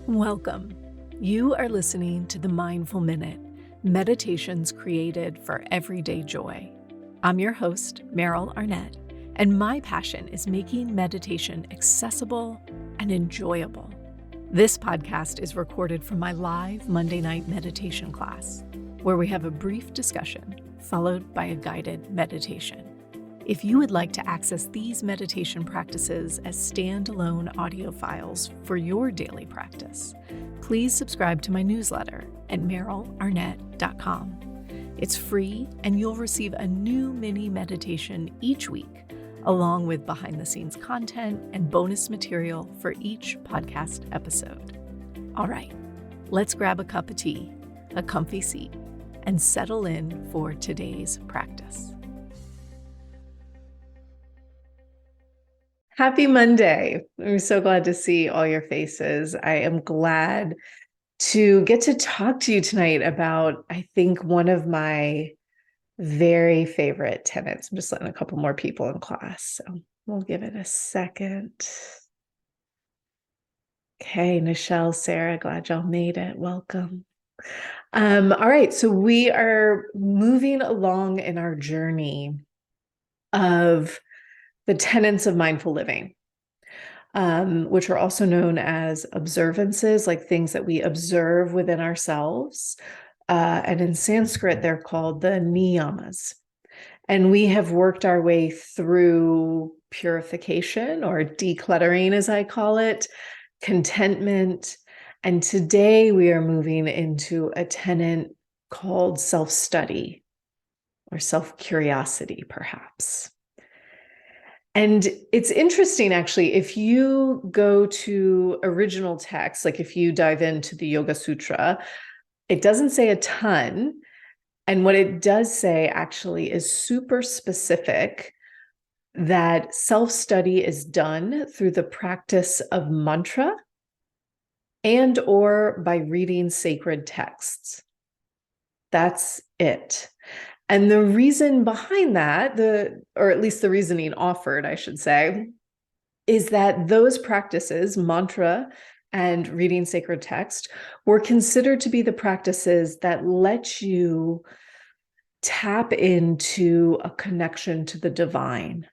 Welcome. You are listening to the Mindful Minute, meditations created for everyday joy. I'm your host, Meryl Arnett, and my passion is making meditation accessible and enjoyable. This podcast is recorded from my live Monday night meditation class, where we have a brief discussion followed by a guided meditation. If you would like to access these meditation practices as standalone audio files for your daily practice, please subscribe to my newsletter at merylarnett.com. It's free, and you'll receive a new mini meditation each week, along with behind-the-scenes content and bonus material for each podcast episode. All right, let's grab a cup of tea, a comfy seat, and settle in for today's practice. Happy Monday. I'm so glad to see all your faces. I am glad to get to talk to you tonight about, I think, one of my very favorite tenets. I'm just letting a couple more people in class, so we'll give it a second. Okay, Nichelle, Sarah, glad y'all made it. Welcome. All right, so we are moving along in our journey of the tenets of mindful living, which are also known as observances, like things that we observe within ourselves. And in Sanskrit, they're called the niyamas. And we have worked our way through purification, or decluttering, as I call it, contentment. And today we are moving into a tenet called self-study, or self-curiosity, perhaps. And it's interesting, actually, if you go to original texts, like if you dive into the Yoga Sutra, it doesn't say a ton. And what it does say actually is super specific, that self-study is done through the practice of mantra and or by reading sacred texts. That's it. And the reason behind that, or at least the reasoning offered, I should say, is that those practices, mantra and reading sacred text, were considered to be the practices that let you tap into a connection to the divine.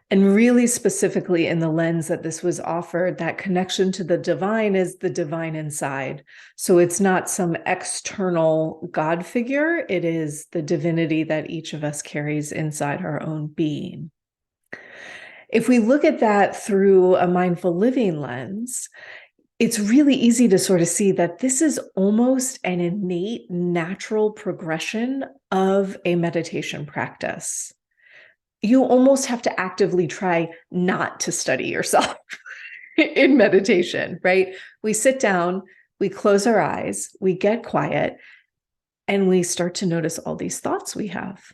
And really specifically in the lens that this was offered, that connection to the divine is the divine inside. So it's not some external God figure, it is the divinity that each of us carries inside our own being. If we look at that through a mindful living lens, it's really easy to sort of see that this is almost an innate, natural progression of a meditation practice. You almost have to actively try not to study yourself in meditation, right? We sit down, we close our eyes, we get quiet, and we start to notice all these thoughts we have,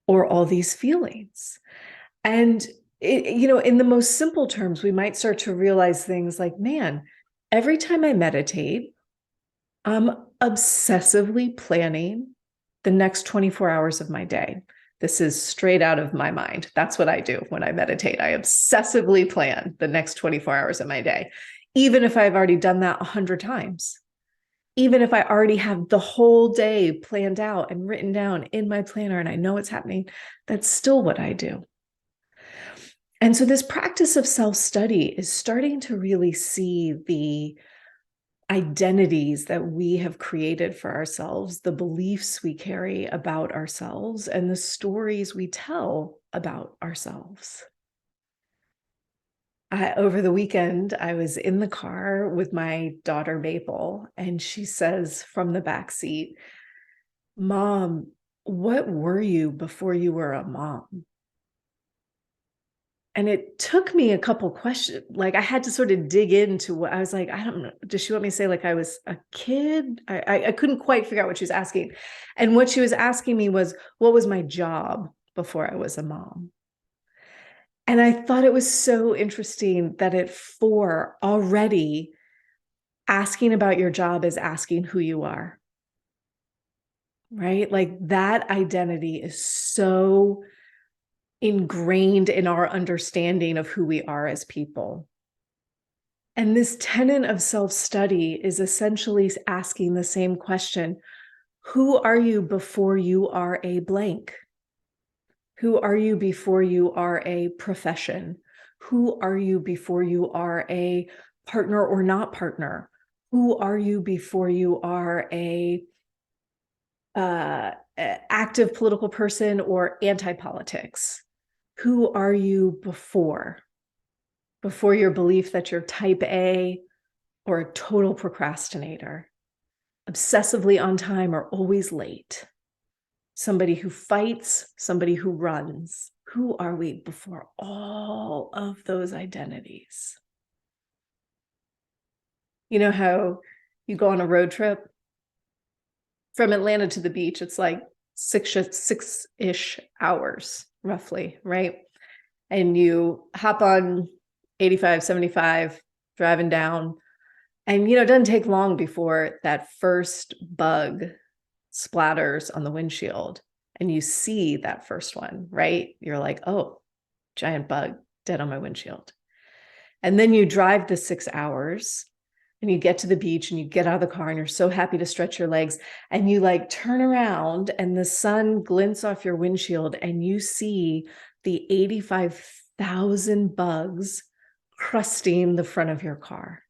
or all these feelings. And, in the most simple terms, we might start to realize things like, man, every time I meditate, I'm obsessively planning the next 24 hours of my day. This is straight out of my mind. That's what I do when I meditate. I obsessively plan the next 24 hours of my day, even if I've already done that 100 times. Even if I already have the whole day planned out and written down in my planner and I know what's happening, that's still what I do. And so this practice of self-study is starting to really see the identities that we have created for ourselves, the beliefs we carry about ourselves, and the stories we tell about ourselves. Over the weekend, I was in the car with my daughter, Maple, and she says from the back seat, "Mom, what were you before you were a mom?" And it took me a couple questions. Like I had to sort of dig into what I was like, I don't know. Does she want me to say like I was a kid? I couldn't quite figure out what she was asking. And what she was asking me was, what was my job before I was a mom? And I thought it was so interesting that at 4 already, asking about your job is asking who you are. Right? Like that identity is so ingrained in our understanding of who we are as people. And this tenet of self-study is essentially asking the same question: who are you before you are a blank? Who are you before you are a profession? Who are you before you are a partner or not partner? Who are you before you are a active political person or anti-politics? Who are you before your belief that you're type A or a total procrastinator, obsessively on time or always late, somebody who fights, somebody who runs? Who are we before all of those identities? You know how you go on a road trip from Atlanta to the beach, it's like six-ish hours roughly, right? And you hop on 85, 75, driving down, and it doesn't take long before that first bug splatters on the windshield and you see that first one, right? You're like, oh, giant bug dead on my windshield. And then you drive the 6 hours and you get to the beach and you get out of the car and you're so happy to stretch your legs and you like turn around and the sun glints off your windshield and you see the 85,000 bugs crusting the front of your car.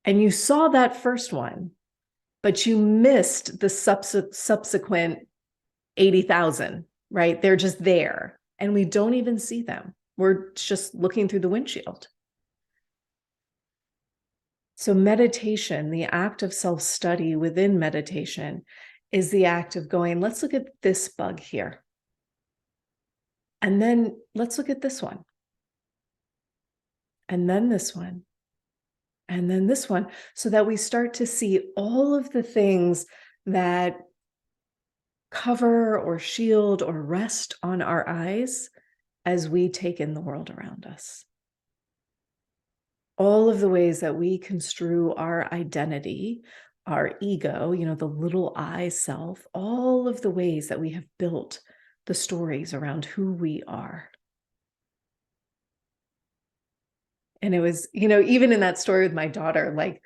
And you saw that first one, but you missed the subsequent 80,000, right? They're just there and we don't even see them. We're just looking through the windshield. So meditation, the act of self-study within meditation, is the act of going, let's look at this bug here. And then let's look at this one. And then this one. And then this one, so that we start to see all of the things that cover or shield or rest on our eyes as we take in the world around us. All of the ways that we construe our identity, our ego, the little I self, all of the ways that we have built the stories around who we are. And it was, even in that story with my daughter, like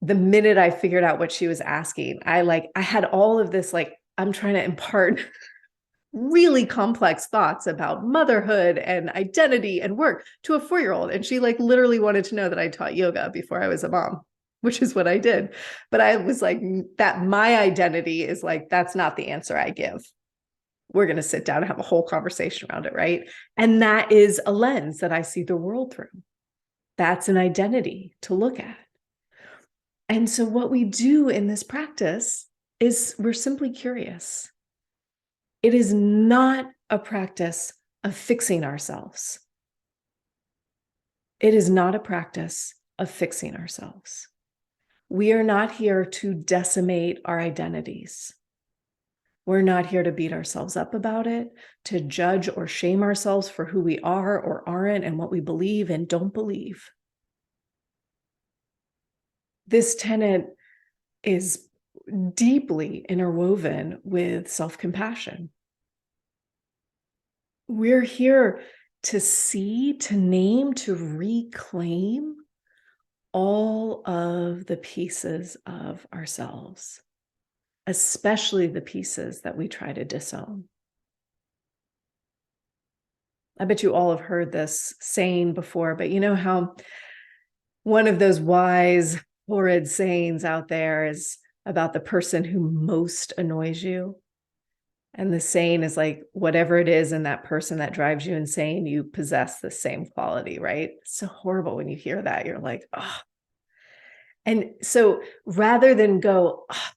the minute I figured out what she was asking, I had all of this, like, I'm trying to impart really complex thoughts about motherhood and identity and work to a 4-year-old. And she like literally wanted to know that I taught yoga before I was a mom, which is what I did. But I was like, that my identity is like, that's not the answer I give. We're going to sit down and have a whole conversation around it, right? And that is a lens that I see the world through. That's an identity to look at. And so what we do in this practice is we're simply curious. It is not a practice of fixing ourselves. It is not a practice of fixing ourselves. We are not here to decimate our identities. We're not here to beat ourselves up about it, to judge or shame ourselves for who we are or aren't and what we believe and don't believe. This tenet is deeply interwoven with self-compassion. We're here to see, to name, to reclaim all of the pieces of ourselves, especially the pieces that we try to disown. I bet you all have heard this saying before, but you know how one of those wise, horrid sayings out there is about the person who most annoys you? And the saying is like, whatever it is in that person that drives you insane, you possess the same quality, right? It's so horrible when you hear that. You're like, oh. And so rather than go, oh,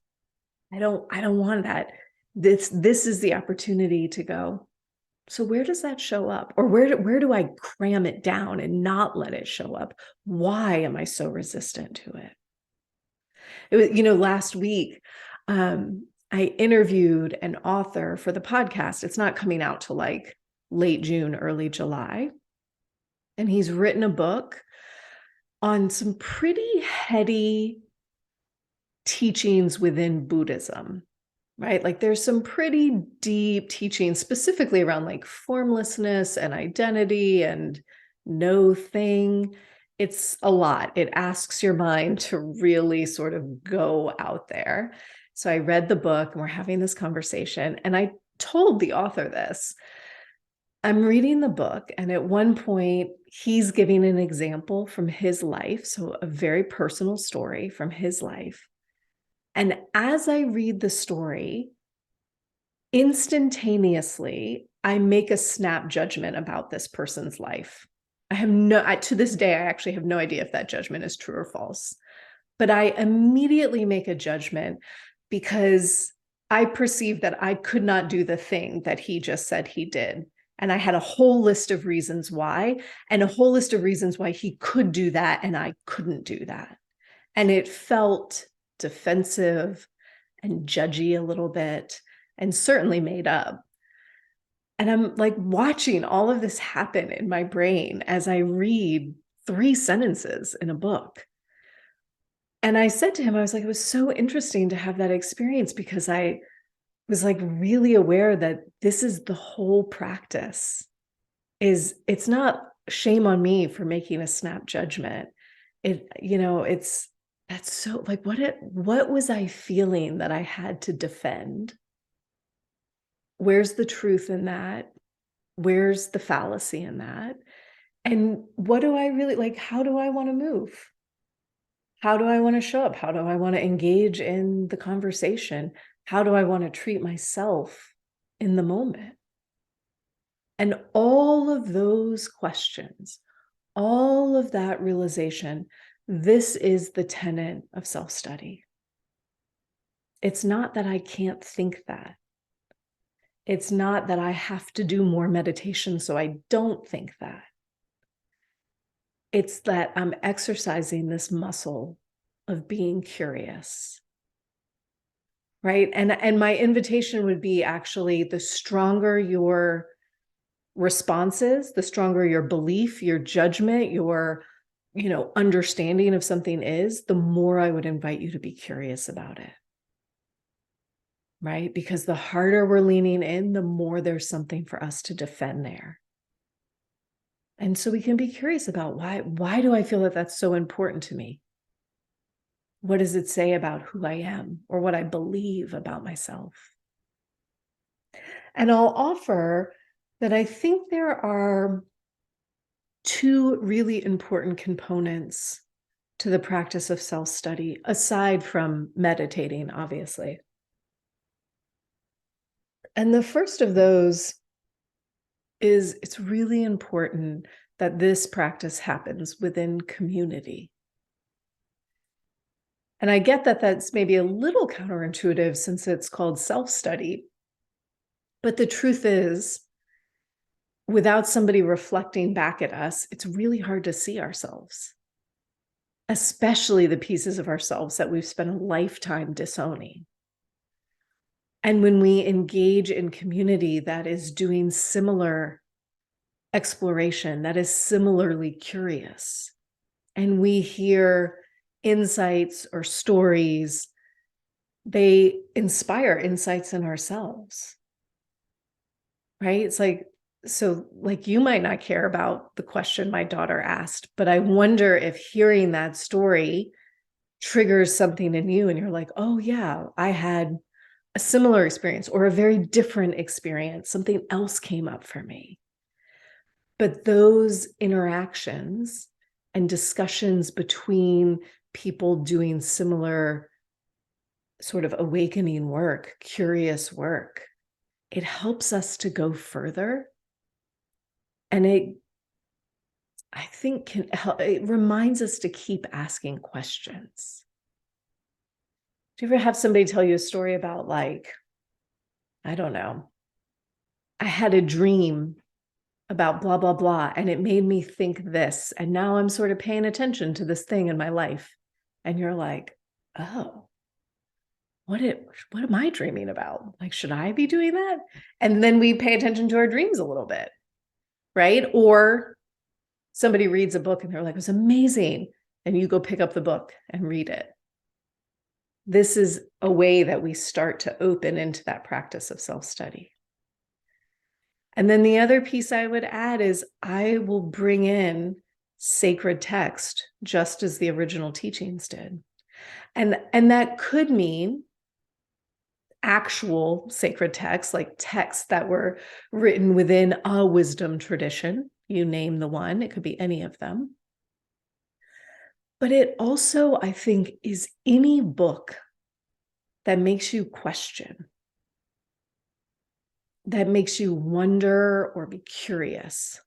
I don't want that. This is the opportunity to go, so where does that show up? Or where do I cram it down and not let it show up? Why am I so resistant to it? It was, last week, I interviewed an author for the podcast. It's not coming out till like late June, early July. And he's written a book on some pretty heady teachings within Buddhism, right? Like there's some pretty deep teachings specifically around like formlessness and identity and no thing. it's a lot. It asks your mind to really sort of go out there. So I read the book and we're having this conversation, and I told the author this. I'm reading the book, and at one point, he's giving an example from his life. So, a very personal story from his life. And as I read the story, instantaneously, I make a snap judgment about this person's life. To this day, I actually have no idea if that judgment is true or false. But I immediately make a judgment because I perceive that I could not do the thing that he just said he did. And I had a whole list of reasons why, and a whole list of reasons why he could do that and I couldn't do that. And it felt defensive and judgy a little bit, and certainly made up. And I'm like watching all of this happen in my brain as I read 3 sentences in a book. And I said to him, I was like, it was so interesting to have that experience, because I was like really aware that this is the whole practice. It's not shame on me for making a snap judgment. That's so like, what was I feeling that I had to defend? Where's the truth in that? Where's the fallacy in that? And what do I really like? How do I want to move? How do I want to show up? How do I want to engage in the conversation? How do I want to treat myself in the moment? And all of those questions, all of that realization, this is the tenet of self-study. It's not that I can't think that. It's not that I have to do more meditation so I don't think that. It's that I'm exercising this muscle of being curious, right? And my invitation would be, actually, the stronger your responses, the stronger your belief, your judgment, your understanding of something is, the more I would invite you to be curious about it, right? Because the harder we're leaning in, the more there's something for us to defend there. And so we can be curious about why do I feel that that's so important to me? What does it say about who I am or what I believe about myself? And I'll offer that I think there are 2 really important components to the practice of self-study, aside from meditating, obviously. And the first of those is, it's really important that this practice happens within community. And I get that that's maybe a little counterintuitive since it's called self-study. But the truth is, without somebody reflecting back at us, it's really hard to see ourselves, especially the pieces of ourselves that we've spent a lifetime disowning. And when we engage in community that is doing similar exploration, that is similarly curious, and we hear insights or stories, they inspire insights in ourselves, right? It's like, so like, you might not care about the question my daughter asked, but I wonder if hearing that story triggers something in you and you're like, oh yeah, I had a similar experience or a very different experience. Something else came up for me. But those interactions and discussions between people doing similar sort of awakening work, curious work, it helps us to go further. And I think can help, it reminds us to keep asking questions. Do you ever have somebody tell you a story about, like, I don't know, I had a dream about blah, blah, blah, and it made me think this, and now I'm sort of paying attention to this thing in my life. And you're like, oh, what am I dreaming about? Like, should I be doing that? And then we pay attention to our dreams a little bit, right? Or somebody reads a book and they're like, it was amazing. And you go pick up the book and read it. This is a way that we start to open into that practice of self-study. And then the other piece I would add is, I will bring in sacred text, just as the original teachings did. And that could mean actual sacred texts, like texts that were written within a wisdom tradition. You name the one, it could be any of them. But it also, I think, is any book that makes you question, that makes you wonder or be curious.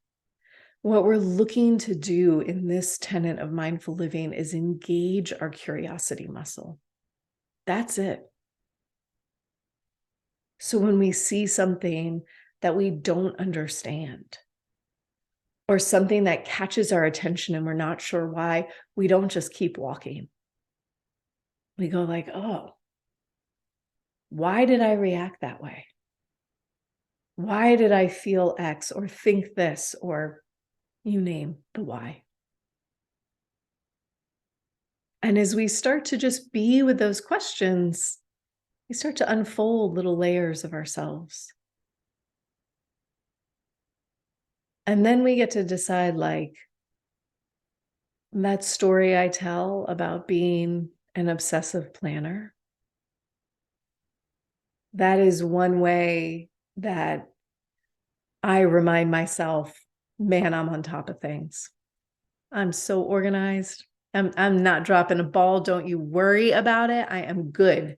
What we're looking to do in this tenet of mindful living is engage our curiosity muscle. That's it. So when we see something that we don't understand, or something that catches our attention and we're not sure why, we don't just keep walking. We go like, oh, why did I react that way? Why did I feel X or think this, or you name the why? And as we start to just be with those questions, we start to unfold little layers of ourselves. And then we get to decide, like, that story I tell about being an obsessive planner, that is one way that I remind myself, man, I'm on top of things. I'm so organized. I'm not dropping a ball. Don't you worry about it. I am good.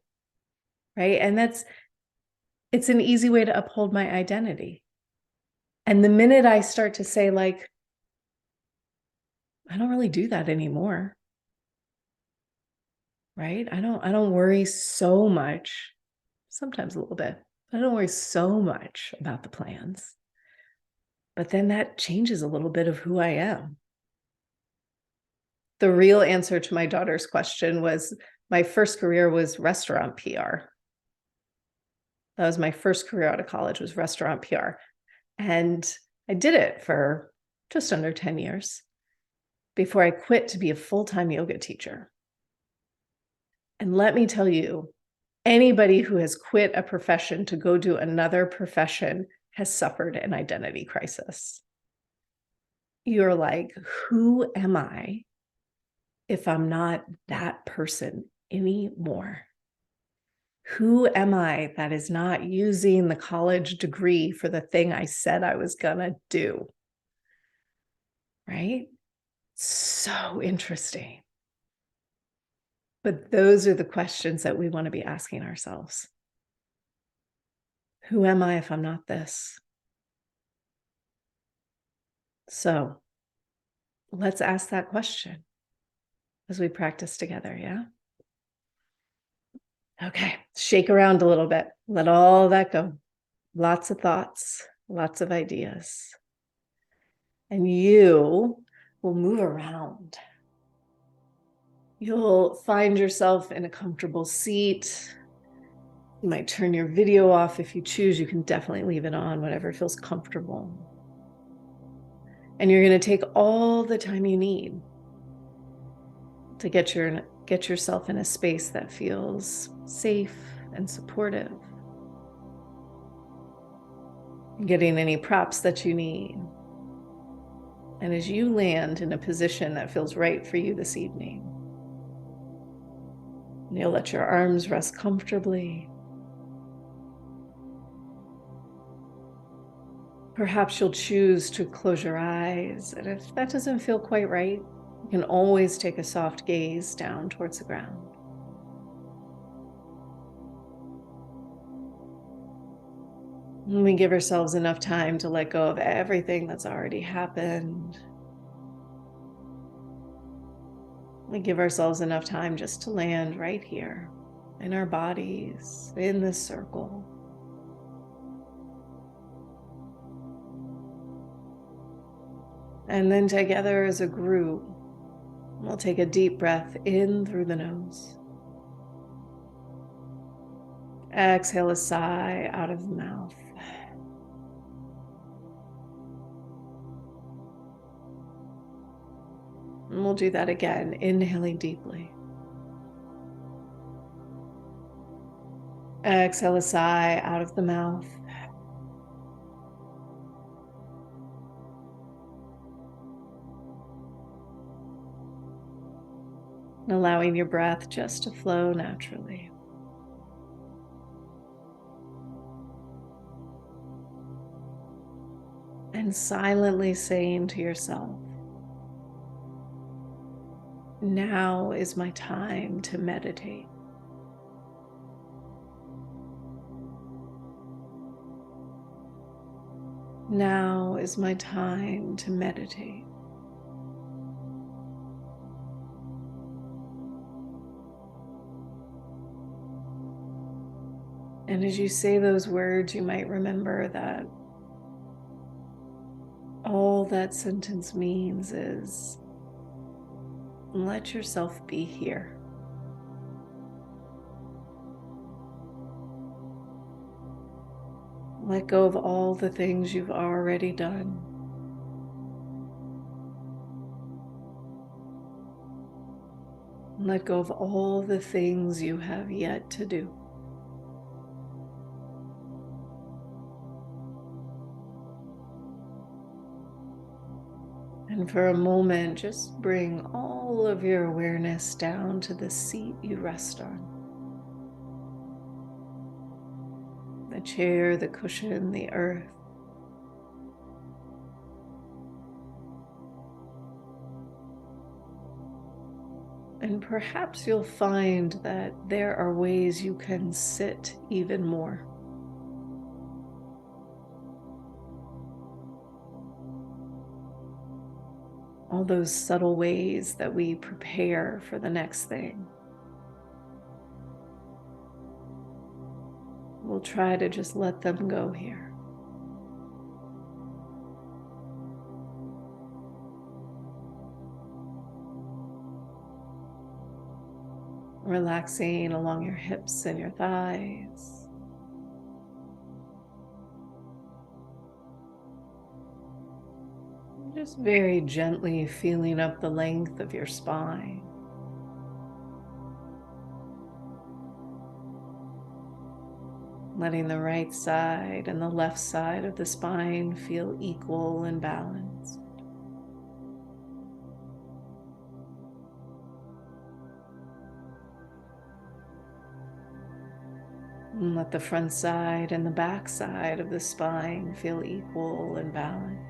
Right. And it's an easy way to uphold my identity. And the minute I start to say, like, I don't really do that anymore. Right. I don't worry so much, sometimes a little bit, but I don't worry so much about the plans. But then that changes a little bit of who I am. The real answer to my daughter's question was, my first career was restaurant PR. That was my first career out of college, was restaurant PR. And I did it for just under 10 years before I quit to be a full-time yoga teacher. And let me tell you, anybody who has quit a profession to go do another profession has suffered an identity crisis. You're like, who am I if I'm not that person anymore? Who am I that is not using the college degree for the thing I said I was gonna do? Right? So interesting. But those are the questions that we want to be asking ourselves. Who am I if I'm not this? So let's ask that question as we practice together, yeah? Okay, shake around a little bit. Let all that go. Lots of thoughts, lots of ideas. And you will move around. You'll find yourself in a comfortable seat. You might turn your video off if you choose. You can definitely leave it on, whatever feels comfortable. And you're going to take all the time you need to get yourself in a space that feels safe and supportive. Getting any props that you need. And as you land in a position that feels right for you this evening, you'll let your arms rest comfortably. Perhaps you'll choose to close your eyes. And if that doesn't feel quite right, you can always take a soft gaze down towards the ground. And we give ourselves enough time to let go of everything that's already happened. We give ourselves enough time just to land right here in our bodies, in this circle. And then together as a group, we'll take a deep breath in through the nose. Exhale a sigh out of the mouth. And we'll do that again, inhaling deeply. Exhale a sigh out of the mouth. and allowing your breath just to flow naturally. And silently saying to yourself, now is my time to meditate. Now is my time to meditate. And as you say those words, you might remember that all that sentence means is let yourself be here. Let go of all the things you've already done. Let go of all the things you have yet to do. And for a moment, just bring all of your awareness down to the seat you rest on. The chair, the cushion, the earth. And perhaps you'll find that there are ways you can sit even more. All those subtle ways that we prepare for the next thing. We'll try to just let them go here. Relaxing along your hips and your thighs. Just very gently feeling up the length of your spine. Letting the right side and the left side of the spine feel equal and balanced. And let the front side and the back side of the spine feel equal and balanced.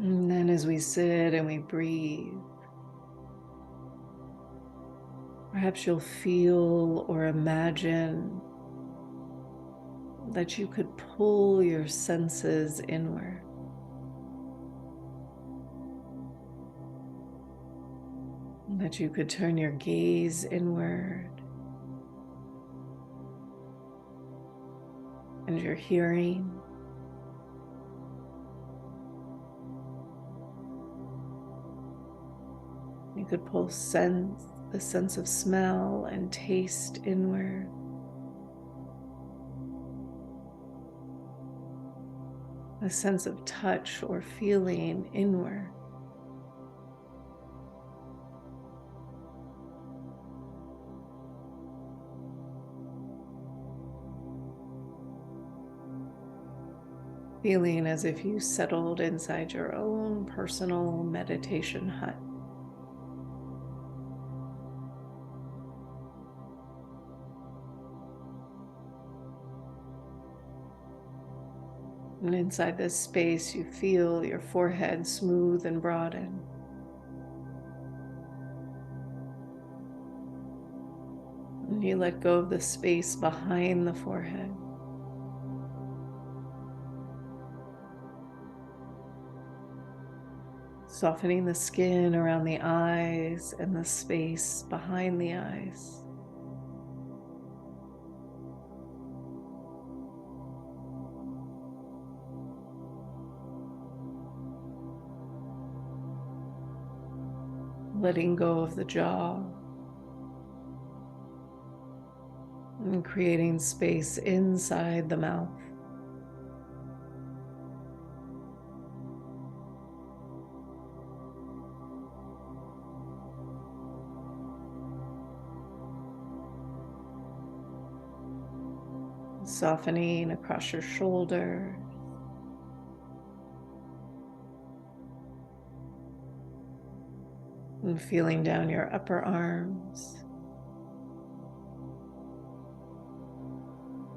And then as we sit and we breathe, perhaps you'll feel or imagine that you could pull your senses inward. That you could turn your gaze inward. And your hearing. You could pull the sense of smell and taste inward. A sense of touch or feeling inward. Feeling as if you settled inside your own personal meditation hut. And inside this space, you feel your forehead smooth and broaden. And you let go of the space behind the forehead. Softening the skin around the eyes and the space behind the eyes. Letting go of the jaw. And creating space inside the mouth. Softening across your shoulders. And feeling down your upper arms,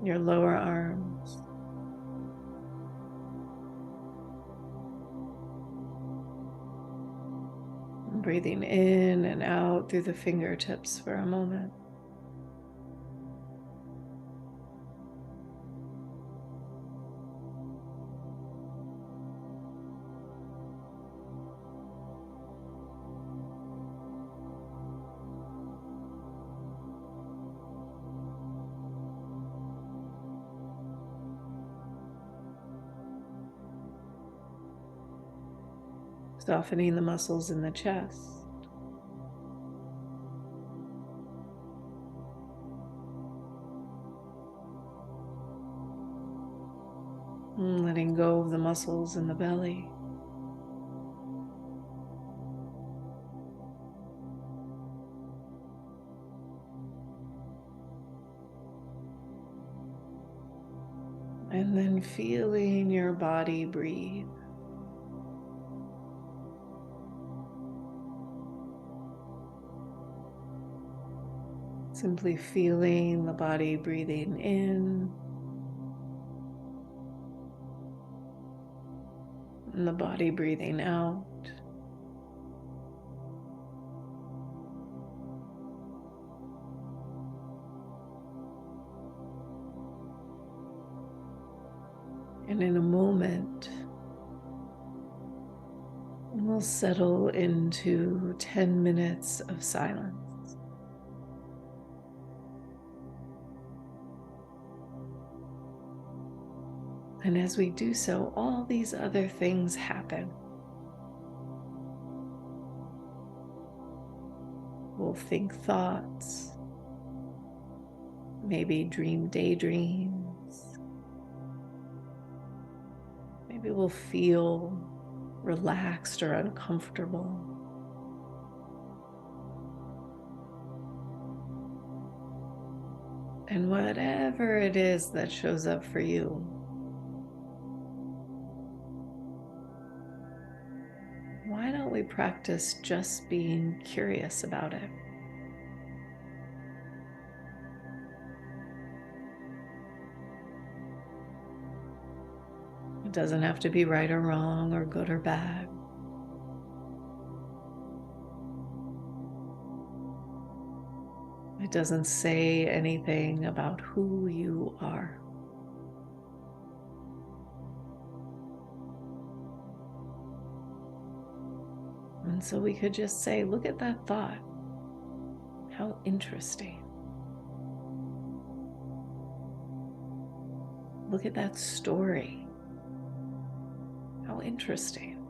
your lower arms. And breathing in and out through the fingertips for a moment. Softening the muscles in the chest. And letting go of the muscles in the belly. And then feeling your body breathe. Simply feeling the body breathing in and the body breathing out. And in a moment, we'll settle into 10 minutes of silence. And as we do so, all these other things happen. We'll think thoughts, maybe dream daydreams. Maybe we'll feel relaxed or uncomfortable. And whatever it is that shows up for you, why don't we practice just being curious about it? It doesn't have to be right or wrong or good or bad. It doesn't say anything about who you are. And so we could just say, look at that thought. How interesting. Look at that story. How interesting.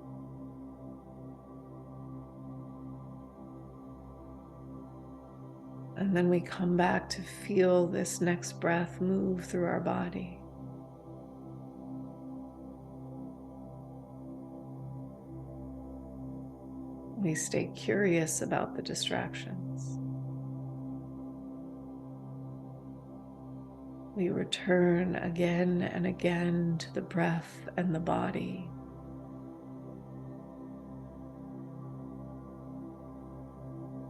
And then we come back to feel this next breath move through our body. We stay curious about the distractions. We return again and again to the breath and the body.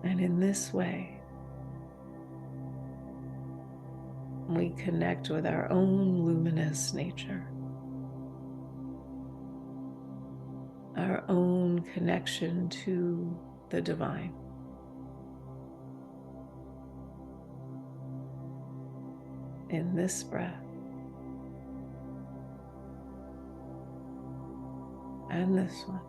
And in this way, we connect with our own luminous nature, our own connection to the divine. In this breath and this one.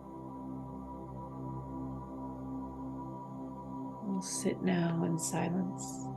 We'll sit now in silence.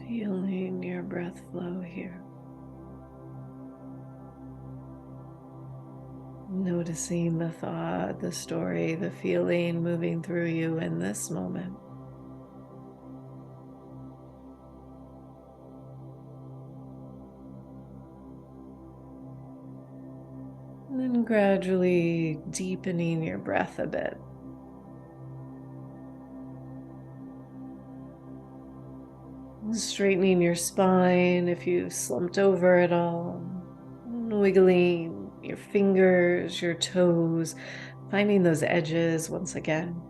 Feeling your breath flow here. Noticing the thought, the story, the feeling moving through you in this moment. And then gradually deepening your breath a bit. Straightening your spine if you slumped over at all. Wiggling your fingers, your toes, finding those edges once again.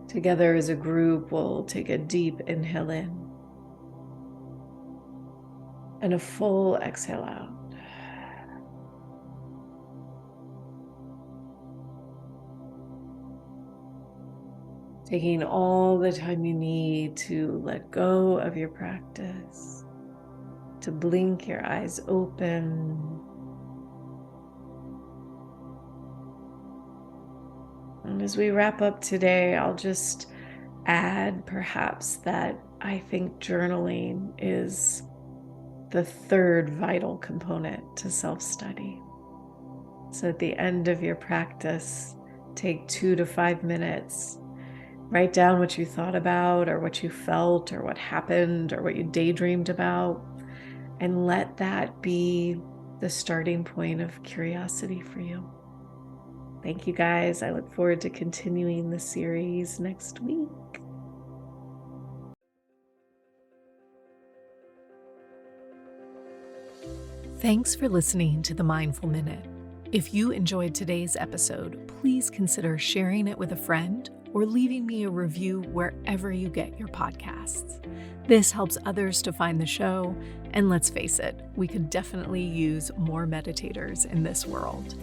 Together as a group, we'll take a deep inhale in and a full exhale out. Taking all the time you need to let go of your practice, to blink your eyes open. And as we wrap up today, I'll just add perhaps that I think journaling is the third vital component to self-study. So at the end of your practice, take 2 to 5 minutes. Write down what you thought about or what you felt or what happened or what you daydreamed about, and let that be the starting point of curiosity for you. Thank you guys. I look forward to continuing the series next week. Thanks for listening to the Mindful Minute. If you enjoyed today's episode, please consider sharing it with a friend or leaving me a review wherever you get your podcasts. This helps others to find the show, and let's face it, we could definitely use more meditators in this world.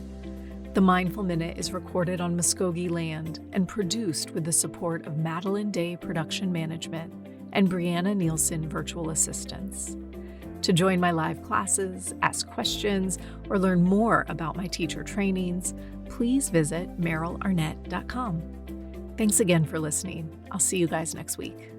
The Mindful Minute is recorded on Muskogee land and produced with the support of Madeline Day Production Management and Brianna Nielsen Virtual Assistants. To join my live classes, ask questions, or learn more about my teacher trainings, please visit merylarnett.com. Thanks again for listening. I'll see you guys next week.